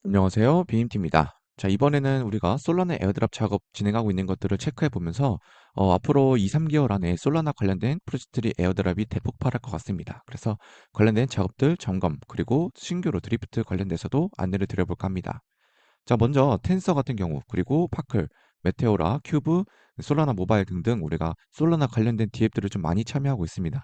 안녕하세요. 비임팀입니다. 자, 이번에는 우리가 솔라나 에어드랍 작업 진행하고 있는 것들을 체크해 보면서 앞으로 2, 3개월 안에 솔라나 관련된 프로젝트들이 에어드랍이 대폭발할 것 같습니다. 그래서 관련된 작업들 점검 그리고 신규로 드리프트 관련돼서도 안내를 드려볼까 합니다. 자, 먼저 텐서 같은 경우, 그리고 파클, 메테오라, 큐브, 솔라나 모바일 등등 우리가 솔라나 관련된 DApp들을 좀 많이 참여하고 있습니다.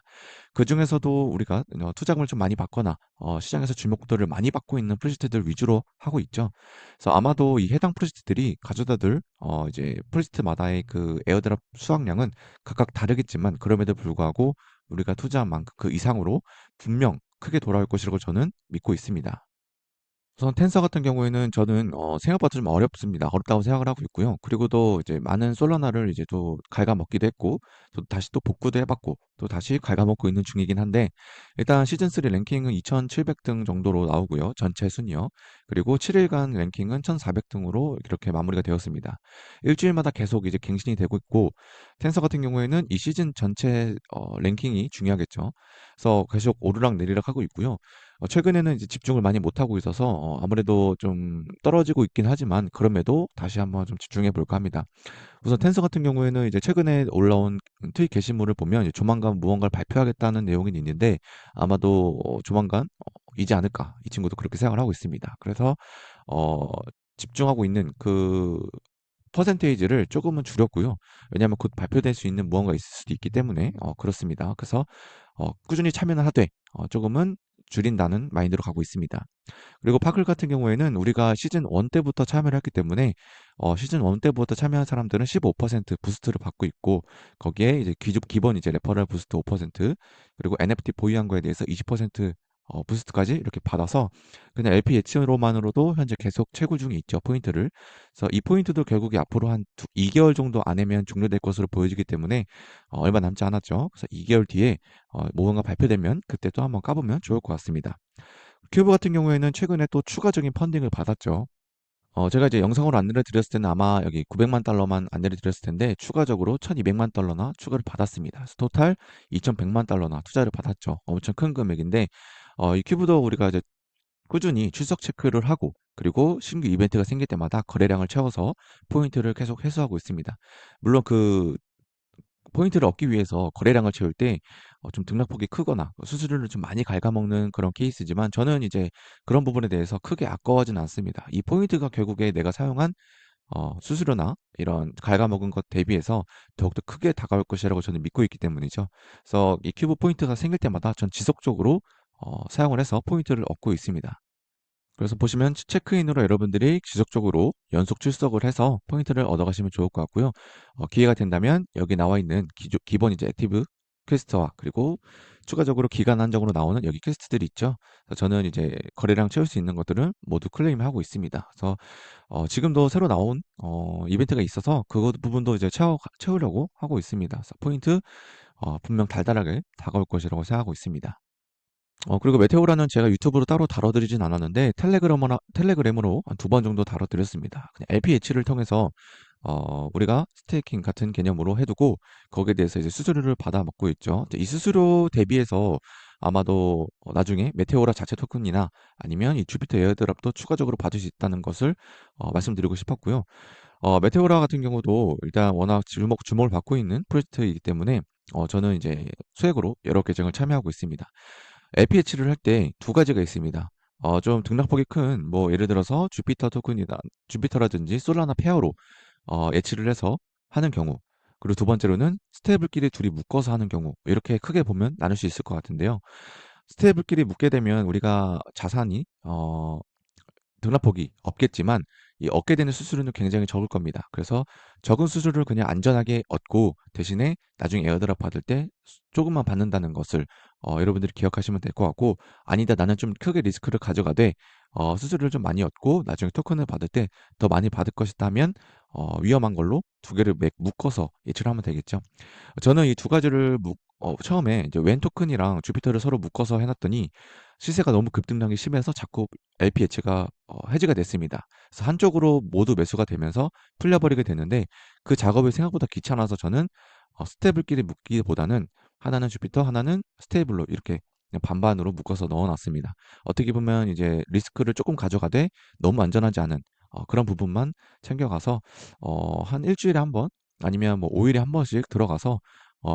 그중에서도 우리가 투자금을 좀 많이 받거나 시장에서 주목도를 많이 받고 있는 프로젝트들 위주로 하고 있죠. 그래서 아마도 이 해당 프로젝트들이 가져다들 이제 프로젝트마다의 그 에어드랍 수확량은 각각 다르겠지만 그럼에도 불구하고 우리가 투자한 만큼 그 이상으로 분명 크게 돌아올 것이라고 저는 믿고 있습니다. 우선 텐서 같은 경우에는 저는 생각보다 좀 어렵습니다. 어렵다고 생각을 하고 있고요. 그리고 또 이제 많은 솔라나를 이제 또 갉아먹기도 했고 또 다시 또 복구도 해 봤고 또 다시 갉아먹고 있는 중이긴 한데 일단 시즌 3 랭킹은 2,700등 정도로 나오고요. 전체 순위요. 그리고 7 일간 랭킹은 1,400등으로 이렇게 마무리가 되었습니다. 일주일마다 계속 이제 갱신이 되고 있고 텐서 같은 경우에는 이 시즌 전체 랭킹이 중요하겠죠. 그래서 계속 오르락내리락 하고 있고요. 최근에는 이제 집중을 많이 못하고 있어서 아무래도 좀 떨어지고 있긴 하지만 그럼에도 다시 한번 좀 집중해 볼까 합니다. 우선 텐서 같은 경우에는 이제 최근에 올라온 트윗 게시물을 보면 이제 조만간 무언가를 발표하겠다는 내용이 있는데 아마도 조만간 이지 않을까 이 친구도 그렇게 생각을 하고 있습니다. 그래서 어, 집중하고 있는 그 퍼센테이지를 조금은 줄였고요. 왜냐하면 곧 발표될 수 있는 무언가 있을 수도 있기 때문에 그렇습니다. 그래서 꾸준히 참여는 하되 조금은 줄인다는 마인드로 가고 있습니다. 그리고 파클 같은 경우에는 우리가 시즌 1 때부터 참여를 했기 때문에 시즌 1 때부터 참여한 사람들은 15% 부스트를 받고 있고 거기에 이제 기본 이제 레퍼럴 부스트 5% 그리고 NFT 보유한 거에 대해서 20% 부스트까지 이렇게 받아서 그냥 LP 예치로만으로도 현재 계속 채굴 중에 있죠, 포인트를. 그래서 이 포인트도 결국에 앞으로 한 2개월 정도 안에면 종료될 것으로 보여지기 때문에 얼마 남지 않았죠. 그래서 2개월 뒤에 무언가 발표되면 그때 또 한번 까보면 좋을 것 같습니다. 큐브 같은 경우에는 최근에 또 추가적인 펀딩을 받았죠. 제가 이제 영상으로 안내를 드렸을 때는 아마 여기 900만 달러만 안내를 드렸을 텐데 추가적으로 1200만 달러나 추가를 받았습니다. 그래서 토탈 2100만 달러나 투자를 받았죠. 엄청 큰 금액인데 이 큐브도 우리가 이제 꾸준히 출석 체크를 하고 그리고 신규 이벤트가 생길 때마다 거래량을 채워서 포인트를 계속 회수하고 있습니다. 물론 그 포인트를 얻기 위해서 거래량을 채울 때 좀 등락폭이 크거나 수수료를 좀 많이 갉아먹는 그런 케이스지만 저는 이제 그런 부분에 대해서 크게 아까워하지는 않습니다. 이 포인트가 결국에 내가 사용한 수수료나 이런 갉아먹은 것 대비해서 더욱더 크게 다가올 것이라고 저는 믿고 있기 때문이죠. 그래서 이 큐브 포인트가 생길 때마다 전 지속적으로 사용을 해서 포인트를 얻고 있습니다. 그래서 보시면 체크인으로 여러분들이 지속적으로 연속 출석을 해서 포인트를 얻어가시면 좋을 것 같고요. 기회가 된다면 여기 나와 있는 기본 이제 액티브 퀘스트와 그리고 추가적으로 기간 한정으로 나오는 여기 퀘스트들이 있죠. 그래서 저는 이제 거래량 채울 수 있는 것들은 모두 클레임하고 있습니다. 그래서 지금도 새로 나온 이벤트가 있어서 그 부분도 이제 채우려고 하고 있습니다. 그래서 포인트 분명 달달하게 다가올 것이라고 생각하고 있습니다. 그리고 메테오라는 제가 유튜브로 따로 다뤄드리진 않았는데 텔레그램으로 한 2번 정도 다뤄드렸습니다. 그냥 LPH를 통해서 우리가 스테이킹 같은 개념으로 해두고 거기에 대해서 이제 수수료를 받아 먹고 있죠. 이 수수료 대비해서 아마도 나중에 메테오라 자체 토큰이나 아니면 이 주피터 에어드랍도 추가적으로 받을 수 있다는 것을 말씀드리고 싶었고요. 메테오라 같은 경우도 일단 워낙 주목을 받고 있는 프로젝트이기 때문에 저는 이제 수액으로 여러 계정을 참여하고 있습니다. LPH를 할 때 두 가지가 있습니다. 좀 등락폭이 큰 뭐 예를 들어서 주피터 토큰이나 주피터라든지 솔라나 페어로 예치를 해서 하는 경우 그리고 두 번째로는 스테이블끼리 둘이 묶어서 하는 경우 이렇게 크게 보면 나눌 수 있을 것 같은데요. 스테이블끼리 묶게 되면 우리가 자산이 등락폭이 없겠지만 이 얻게 되는 수수료는 굉장히 적을 겁니다. 그래서 적은 수수료를 그냥 안전하게 얻고 대신에 나중에 에어드랍 받을 때 조금만 받는다는 것을 여러분들이 기억하시면 될 것 같고 아니다 나는 좀 크게 리스크를 가져가되 수수료를 좀 많이 얻고 나중에 토큰을 받을 때 더 많이 받을 것이다 하면 위험한 걸로 두 개를 묶어서 예측을 하면 되겠죠. 저는 이 두 가지를 처음에 이제 웬 토큰이랑 주피터를 서로 묶어서 해놨더니 시세가 너무 급등량이 심해서 자꾸 LP 해치가 해지가 됐습니다. 그래서 한쪽으로 모두 매수가 되면서 풀려버리게 됐는데 그 작업이 생각보다 귀찮아서 저는 스테이블끼리 묶기보다는 하나는 주피터, 하나는 스테이블로 이렇게 그냥 반반으로 묶어서 넣어놨습니다. 어떻게 보면 이제 리스크를 조금 가져가되 너무 안전하지 않은 그런 부분만 챙겨가서 한 일주일에 한 번 아니면 뭐 5일에 한 번씩 들어가서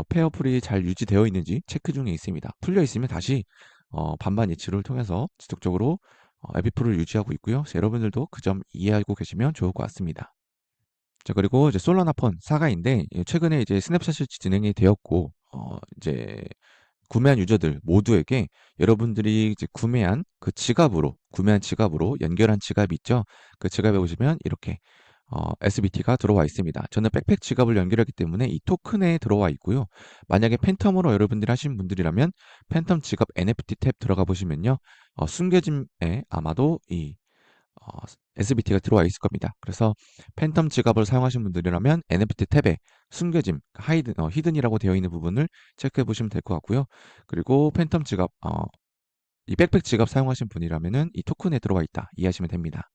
페어풀이 잘 유지되어 있는지 체크 중에 있습니다. 풀려 있으면 다시 반반 예치를 통해서 지속적으로 에피풀을 유지하고 있고요. 그래서 여러분들도 그 점 이해하고 계시면 좋을 것 같습니다. 자, 그리고 이제 솔라나폰 4가인데 최근에 이제 스냅샷이 진행이 되었고 이제 구매한 유저들 모두에게 여러분들이 이제 구매한 지갑으로 연결한 지갑이 있죠. 그 지갑에 보시면 이렇게 SBT가 들어와 있습니다. 저는 백팩 지갑을 연결했기 때문에 이 토큰에 들어와 있고요. 만약에 팬텀으로 여러분들이 하신 분들이라면 팬텀 지갑 NFT 탭 들어가 보시면요. 숨겨짐에 아마도 이 SBT가 들어와 있을 겁니다. 그래서 팬텀 지갑을 사용하신 분들이라면 NFT 탭에 숨겨짐, 히든이라고 되어 있는 부분을 체크해 보시면 될 것 같고요. 그리고 팬텀 지갑, 이 백팩 지갑 사용하신 분이라면은 이 토큰에 들어와 있다 이해하시면 됩니다.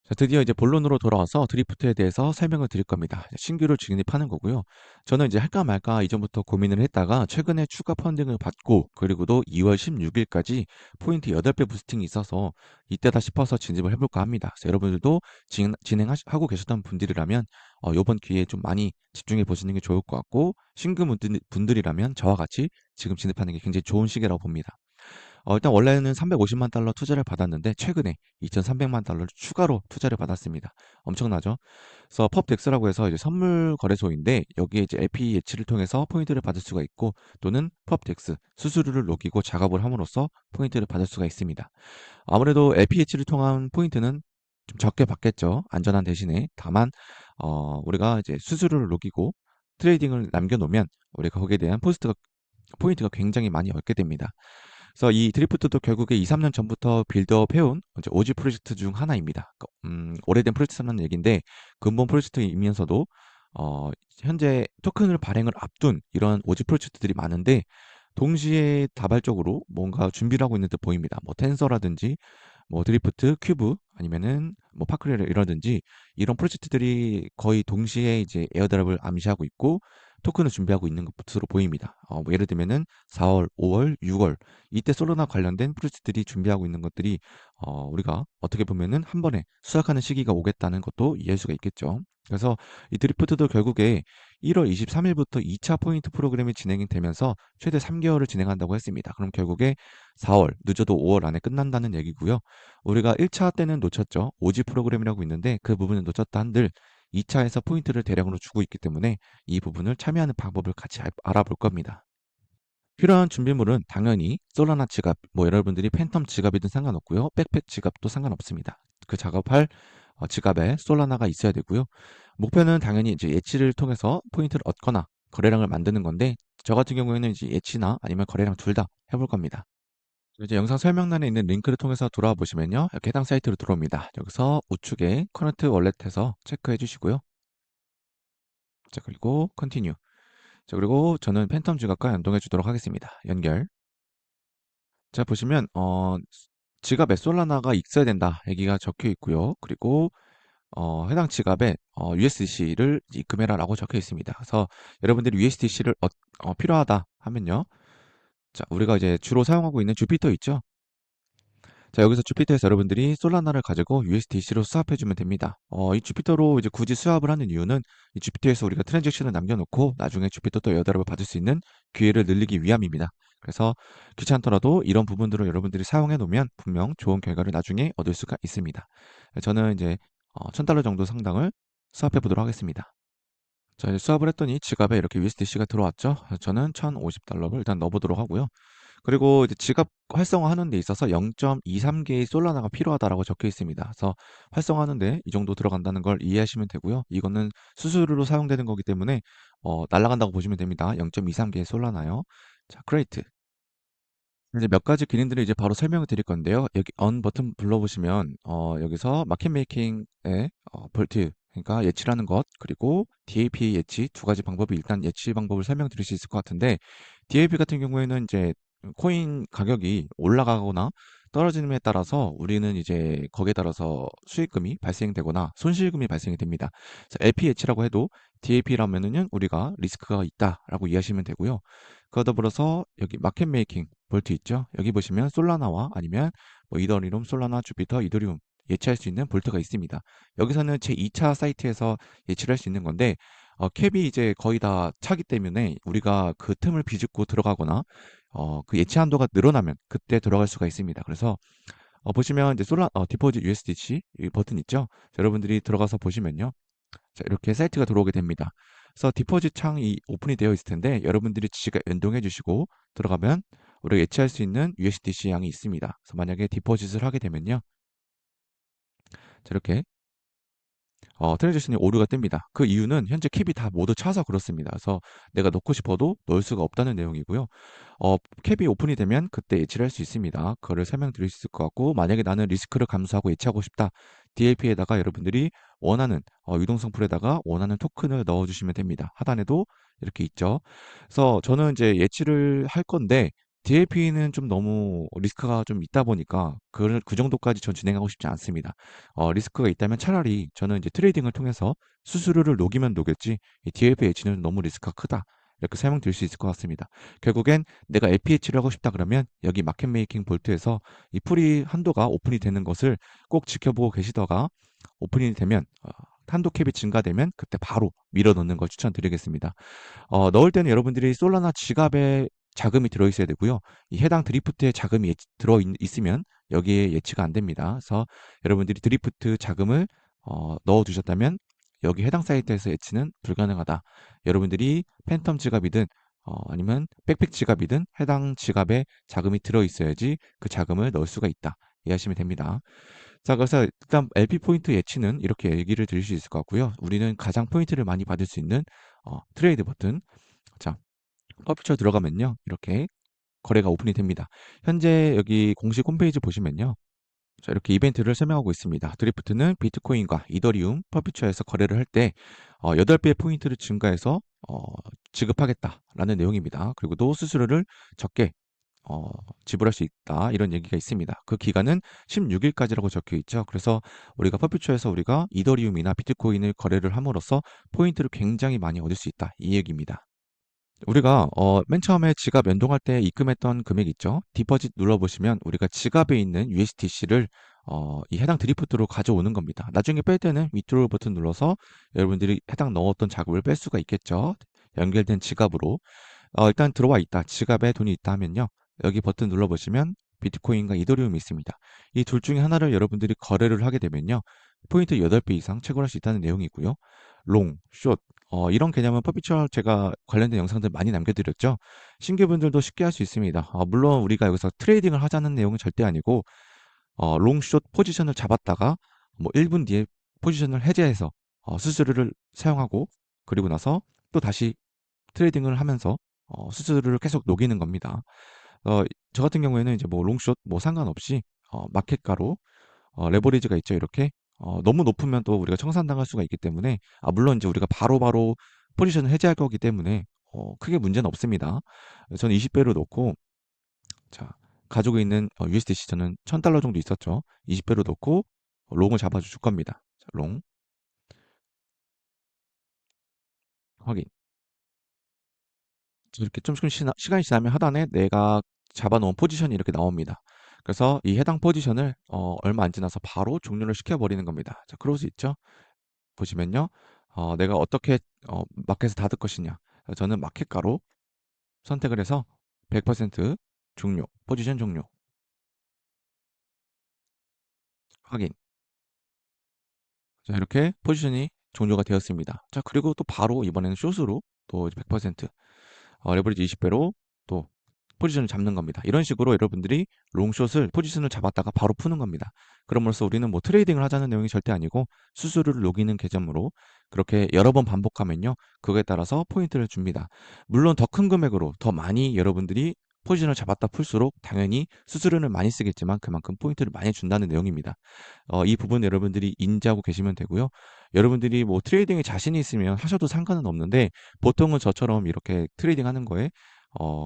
자, 드디어 이제 본론으로 돌아와서 드리프트에 대해서 설명을 드릴 겁니다. 신규로 진입하는 거고요. 저는 이제 할까 말까 이전부터 고민을 했다가 최근에 추가 펀딩을 받고 그리고도 2월 16일까지 포인트 8배 부스팅이 있어서 이때다 싶어서 진입을 해볼까 합니다. 그래서 여러분들도 진행하고 계셨던 분들이라면 이번 기회에 좀 많이 집중해 보시는 게 좋을 것 같고 신규 분들이라면 저와 같이 지금 진입하는 게 굉장히 좋은 시기라고 봅니다. 일단 원래는 350만 달러 투자를 받았는데 최근에 2,300만 달러를 추가로 투자를 받았습니다. 엄청나죠? 그래서 펍덱스라고 해서 이제 선물 거래소인데 여기에 이제 LP 예치를 통해서 포인트를 받을 수가 있고 또는 펍덱스 수수료를 녹이고 작업을 함으로써 포인트를 받을 수가 있습니다. 아무래도 LP 예치를 통한 포인트는 좀 적게 받겠죠. 안전한 대신에 다만 우리가 이제 수수료를 녹이고 트레이딩을 남겨놓으면 우리가 거기에 대한 포인트가 굉장히 많이 얻게 됩니다. 그래서 이 드리프트도 결국에 2, 3년 전부터 빌드업 해온 이제 오지 프로젝트 중 하나입니다. 오래된 프로젝트라는 얘기인데 근본 프로젝트이면서도 현재 토큰을 발행을 앞둔 이런 오지 프로젝트들이 많은데 동시에 다발적으로 뭔가 준비를 하고 있는 듯 보입니다. 뭐 텐서라든지 뭐 드리프트, 큐브 아니면은 뭐 파크레라든지 이런 프로젝트들이 거의 동시에 이제 에어드랍을 암시하고 있고 토큰을 준비하고 있는 것으로 보입니다. 뭐 예를 들면은 4월, 5월, 6월 이때 솔로나 관련된 프로젝트들이 준비하고 있는 것들이 우리가 어떻게 보면은 한 번에 수락하는 시기가 오겠다는 것도 이해할 수가 있겠죠. 그래서 이 드리프트도 결국에 1월 23일부터 2차 포인트 프로그램이 진행이 되면서 최대 3개월을 진행한다고 했습니다. 그럼 결국에 4월, 늦어도 5월 안에 끝난다는 얘기고요. 우리가 1차 때는 놓쳤죠. 오지 프로그램이라고 있는데 그 부분을 놓쳤다 한들 2차에서 포인트를 대량으로 주고 있기 때문에 이 부분을 참여하는 방법을 같이 알아볼 겁니다. 필요한 준비물은 당연히 솔라나 지갑, 뭐 여러분들이 팬텀 지갑이든 상관없고요. 백팩 지갑도 상관없습니다. 그 작업할 지갑에 솔라나가 있어야 되고요. 목표는 당연히 이제 예치를 통해서 포인트를 얻거나 거래량을 만드는 건데 저 같은 경우에는 이제 예치나 아니면 거래량 둘 다 해볼 겁니다. 이제 영상 설명란에 있는 링크를 통해서 돌아와 보시면요. 이렇게 해당 사이트로 들어옵니다. 여기서 우측에 커넥트 월렛에서 체크해 주시고요. 자, 그리고 컨티뉴. 자, 그리고 저는 팬텀 지갑과 연동해 주도록 하겠습니다. 연결. 자, 보시면 지갑에 솔라나가 있어야 된다 얘기가 적혀 있고요. 그리고 해당 지갑에 USDC를 입금해라라고 적혀 있습니다. 그래서 여러분들이 USDC를 필요하다 하면요. 자, 우리가 이제 주로 사용하고 있는 주피터 있죠? 자, 여기서 주피터에서 여러분들이 솔라나를 가지고 USDC로 수합해주면 됩니다. 이 주피터로 이제 굳이 수합을 하는 이유는 이 주피터에서 우리가 트랜잭션을 남겨놓고 나중에 주피터 또 에어드랍을 받을 수 있는 기회를 늘리기 위함입니다. 그래서 귀찮더라도 이런 부분들을 여러분들이 사용해 놓으면 분명 좋은 결과를 나중에 얻을 수가 있습니다. 저는 이제 1000달러 정도 상당을 수합해 보도록 하겠습니다. 자, 이제 수합을 했더니 지갑에 이렇게 USDC가 들어왔죠. 저는 1050달러를 일단 넣어보도록 하고요. 그리고 이제 지갑 활성화하는 데 있어서 0.23개의 솔라나가 필요하다라고 적혀 있습니다. 그래서 활성화하는데 이 정도 들어간다는 걸 이해하시면 되고요. 이거는 수수료로 사용되는 거기 때문에 날아간다고 보시면 됩니다. 0.23개의 솔라나요. 자, 크레이트. 이제 몇 가지 기능들을 이제 바로 설명을 드릴 건데요. 여기 on 버튼 불러보시면 여기서 마켓 메이킹의 볼트 그러니까 예치라는 것 그리고 DAP 예치 두 가지 방법이 일단 예치 방법을 설명드릴 수 있을 것 같은데 DAP 같은 경우에는 이제 코인 가격이 올라가거나 떨어지는 따라서 우리는 이제 거기에 따라서 수익금이 발생되거나 손실금이 발생이 됩니다. 그래서 LP 예치라고 해도 DAP라면은 우리가 리스크가 있다라고 이해하시면 되고요. 그와 더불어서 여기 마켓 메이킹 볼트 있죠? 여기 보시면 솔라나와 아니면 뭐 이더리움, 솔라나, 주피터, 이더리움 예치할 수 있는 볼트가 있습니다. 여기서는 제 2차 사이트에서 예치를 할 수 있는 건데 캡이 이제 거의 다 차기 때문에 우리가 그 틈을 비집고 들어가거나 그 예치 한도가 늘어나면 그때 들어갈 수가 있습니다. 그래서 보시면 이제 디포짓 USDC 이 버튼 있죠? 자, 여러분들이 들어가서 보시면요. 자, 이렇게 사이트가 들어오게 됩니다. 그래서 디포짓 창이 오픈이 되어 있을 텐데 여러분들이 지가 연동해 주시고 들어가면 우리가 예치할 수 있는 USDC 양이 있습니다. 그래서 만약에 디포짓을 하게 되면요. 자, 이렇게 트랜지션이 오류가 뜹니다. 그 이유는 현재 캡이 다 모두 차서 그렇습니다. 그래서 내가 넣고 싶어도 넣을 수가 없다는 내용이고요. 캡이 오픈이 되면 그때 예치를 할 수 있습니다. 그거를 설명드릴 수 있을 것 같고 만약에 나는 리스크를 감수하고 예치하고 싶다. DLP에다가 여러분들이 원하는 유동성 풀에다가 원하는 토큰을 넣어주시면 됩니다. 하단에도 이렇게 있죠. 그래서 저는 이제 예치를 할 건데 DLP는 좀 너무 리스크가 좀 있다 보니까 그 정도까지 전 진행하고 싶지 않습니다. 리스크가 있다면 차라리 저는 이제 트레이딩을 통해서 수수료를 녹이면 녹였지 이 DLP 예치는 너무 리스크가 크다. 이렇게 설명드릴 수 있을 것 같습니다. 결국엔 내가 LPH를 하고 싶다 그러면 여기 마켓 메이킹 볼트에서 이 풀이 한도가 오픈이 되는 것을 꼭 지켜보고 계시다가 오픈이 되면 한도 캡이 증가되면 그때 바로 밀어 넣는 걸 추천드리겠습니다. 넣을 때는 여러분들이 솔라나 지갑에 자금이 들어있어야 되고요. 이 해당 드리프트에 자금이 들어있으면 여기에 예치가 안 됩니다. 그래서 여러분들이 드리프트 자금을 넣어두셨다면 여기 해당 사이트에서 예치는 불가능하다. 여러분들이 팬텀 지갑이든 아니면 백팩 지갑이든 해당 지갑에 자금이 들어있어야지 그 자금을 넣을 수가 있다. 이해하시면 됩니다. 자, 그래서 일단 LP 포인트 예치는 이렇게 얘기를 드릴 수 있을 것 같고요. 우리는 가장 포인트를 많이 받을 수 있는 트레이드 버튼. 자, 퍼피처 들어가면요. 이렇게 거래가 오픈이 됩니다. 현재 여기 공식 홈페이지 보시면요. 자, 이렇게 이벤트를 설명하고 있습니다. 드리프트는 비트코인과 이더리움, 퍼피처에서 거래를 할 때 8배의 포인트를 증가해서 지급하겠다라는 내용입니다. 그리고 또 수수료를 적게 지불할 수 있다. 이런 얘기가 있습니다. 그 기간은 16일까지라고 적혀 있죠. 그래서 우리가 퍼피처에서 우리가 이더리움이나 비트코인을 거래를 함으로써 포인트를 굉장히 많이 얻을 수 있다. 이 얘기입니다. 우리가 맨 처음에 지갑 연동할 때 입금했던 금액 있죠. 디퍼짓 눌러보시면 우리가 지갑에 있는 USDC를 이 해당 드리프트로 가져오는 겁니다. 나중에 뺄 때는 위드로우 버튼 눌러서 여러분들이 해당 넣었던 자금을 뺄 수가 있겠죠. 연결된 지갑으로 일단 들어와 있다. 지갑에 돈이 있다 하면요. 여기 버튼 눌러보시면 비트코인과 이더리움이 있습니다. 이 둘 중에 하나를 여러분들이 거래를 하게 되면요. 포인트 8배 이상 채굴할 수 있다는 내용이고요. 롱, 숏, 이런 개념은 퍼피추얼 제가 관련된 영상들 많이 남겨드렸죠. 신규분들도 쉽게 할 수 있습니다. 물론 우리가 여기서 트레이딩을 하자는 내용은 절대 아니고 롱, 숏 포지션을 잡았다가 뭐 1분 뒤에 포지션을 해제해서 수수료를 사용하고 그리고 나서 또 다시 트레이딩을 하면서 수수료를 계속 녹이는 겁니다. 저 같은 경우에는 이제 뭐 롱숏 뭐 상관없이 마켓가로 레버리지가 있죠. 이렇게 너무 높으면 또 우리가 청산당할 수가 있기 때문에 물론 이제 우리가 바로바로 포지션을 해제할 거기 때문에 크게 문제는 없습니다. 저는 20배로 놓고 자 가지고 있는 USDC 저는 $1,000 정도 있었죠. 20배로 놓고 롱을 잡아줄 겁니다. 자, 롱 확인. 이렇게 좀 시간이 지나면 하단에 내가 잡아놓은 포지션이 이렇게 나옵니다. 그래서 이 해당 포지션을 얼마 안 지나서 바로 종료를 시켜버리는 겁니다. 자, 그럴 수 있죠. 보시면요. 내가 어떻게 마켓을 닫을 것이냐. 저는 마켓가로 선택을 해서 100% 종료, 포지션 종료, 확인. 자, 이렇게 포지션이 종료가 되었습니다. 자, 그리고 또 바로 이번에는 숏으로 또 100% 레버리지 20배로 또 포지션을 잡는 겁니다. 이런 식으로 여러분들이 롱숏을 포지션을 잡았다가 바로 푸는 겁니다. 그럼으로써 우리는 뭐 트레이딩을 하자는 내용이 절대 아니고 수수료를 녹이는 개념으로 그렇게 여러 번 반복하면요. 그거에 따라서 포인트를 줍니다. 물론 더 큰 금액으로 더 많이 여러분들이 포지션을 잡았다 풀수록 당연히 수수료를 많이 쓰겠지만 그만큼 포인트를 많이 준다는 내용입니다. 이 부분 여러분들이 인지하고 계시면 되고요. 여러분들이 뭐 트레이딩에 자신이 있으면 하셔도 상관은 없는데 보통은 저처럼 이렇게 트레이딩 하는 거에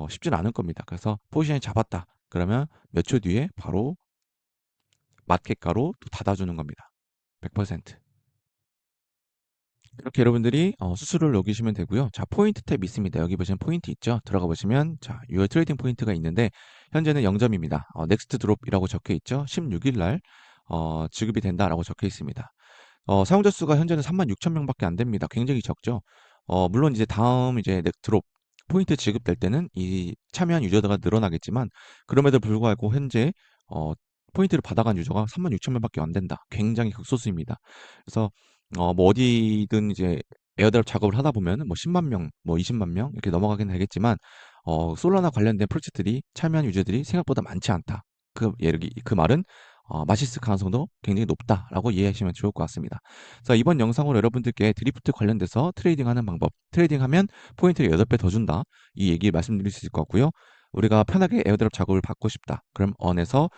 쉽진 않을 겁니다. 그래서 포지션이 잡았다. 그러면 몇 초 뒤에 바로 마켓가로 또 닫아주는 겁니다. 100%. 이렇게 여러분들이 수수료를 녹이시면 되고요. 자, 포인트 탭이 있습니다. 여기 보시면 포인트 있죠? 들어가 보시면 자, 유월 트레이딩 포인트가 있는데 현재는 0점입니다. 넥스트 드롭이라고 적혀 있죠? 16일 날 지급이 된다라고 적혀 있습니다. 사용자 수가 현재는 36,000명밖에 안 됩니다. 굉장히 적죠. 물론 이제 다음 이제 드롭 포인트 지급될 때는 이 참여한 유저가 늘어나겠지만 그럼에도 불구하고 현재 어, 포인트를 받아간 유저가 36,000명밖에 안 된다. 굉장히 극소수입니다. 그래서 뭐 어디든 이제 에어드랍 작업을 하다 보면 뭐 10만 명, 뭐 20만 명 이렇게 넘어가긴 되겠지만 솔라나 관련된 프로젝트들이 참여한 유저들이 생각보다 많지 않다. 그 말은 마시스 가능성도 굉장히 높다라고 이해하시면 좋을 것 같습니다. 자, 이번 영상으로 여러분들께 드리프트 관련돼서 트레이딩하는 방법, 트레이딩하면 포인트를 8배 더 준다. 이 얘기 말씀드릴 수 있을 것 같고요. 우리가 편하게 에어드랍 작업을 받고 싶다. 그럼 언에서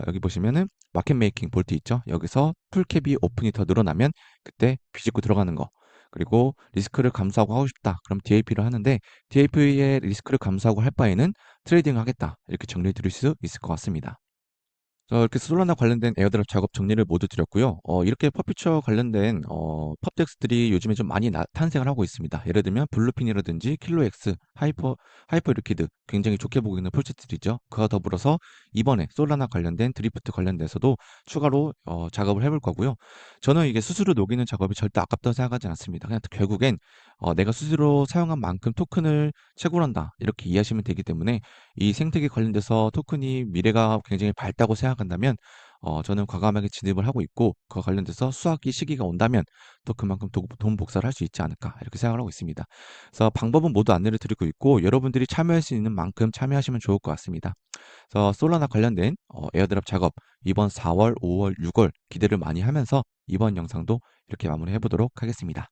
여기 보시면은 마켓 메이킹 볼트 있죠? 여기서 풀캡이 오픈이 더 늘어나면 그때 비집고 들어가는 거. 그리고 리스크를 감수하고 하고 싶다. 그럼 DAP를 하는데 DAP의 리스크를 감수하고 할 바에는 트레이딩을 하겠다. 이렇게 정리해 드릴 수 있을 것 같습니다. 이렇게 솔라나 관련된 에어드랍 작업 정리를 모두 드렸고요. 이렇게 퍼피처 관련된 펍덱스들이 요즘에 좀 많이 탄생을 하고 있습니다. 예를 들면 블루핀이라든지 킬로엑스, 하이퍼 리퀴드 굉장히 좋게 보고 있는 프로젝트들이죠. 그와 더불어서 이번에 솔라나 관련된 드리프트 관련돼서도 추가로 작업을 해볼 거고요. 저는 이게 수수료 녹이는 작업이 절대 아깝다고 생각하지 않습니다. 그냥 결국엔 내가 수수료 사용한 만큼 토큰을 채굴한다 이렇게 이해하시면 되기 때문에 이 생태계 관련돼서 토큰이 미래가 굉장히 밝다고 생각한다면 저는 과감하게 진입을 하고 있고 그와 관련돼서 수확기 시기가 온다면 또 그만큼 돈 복사를 할 수 있지 않을까 이렇게 생각을 하고 있습니다. 그래서 방법은 모두 안내를 드리고 있고 여러분들이 참여할 수 있는 만큼 참여하시면 좋을 것 같습니다. 그래서 솔라나 관련된 에어드랍 작업 이번 4월, 5월, 6월 기대를 많이 하면서 이번 영상도 이렇게 마무리해 보도록 하겠습니다.